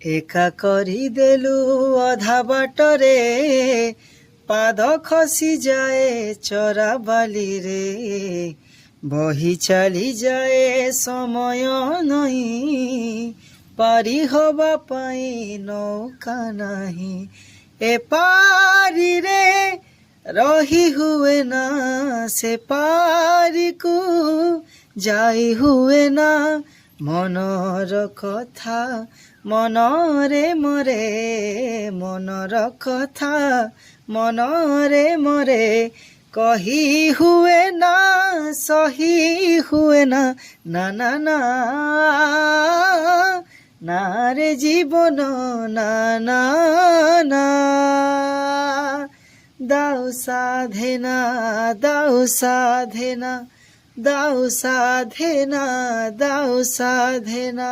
ଏକା କରିଦେଲୁ ଅଧା ବାଟରେ ପାଦ ଖସିଯାଏ ଚରା ବାଲିରେ ବହି ଚାଲିଯାଏ ସମୟ ନାହିଁ ପାରି ହବା ପାଇଁ ନୌକା ନାହିଁ ଏପାରିରେ ରହି ହୁଏ ନା ସେ ପାରିକୁ ଯାଇ ହୁଏ ନା ମନର କଥା ମନରେ ମରେ ମନର କଥା ମନରେ ମରେ କହି ହୁଏ ନା ସହି ହୁଏ ନା ନା ନା ନା না রে জীবন না না না দাও সাধনা দাও সাধনা দাও সাধনা দাও সাধনা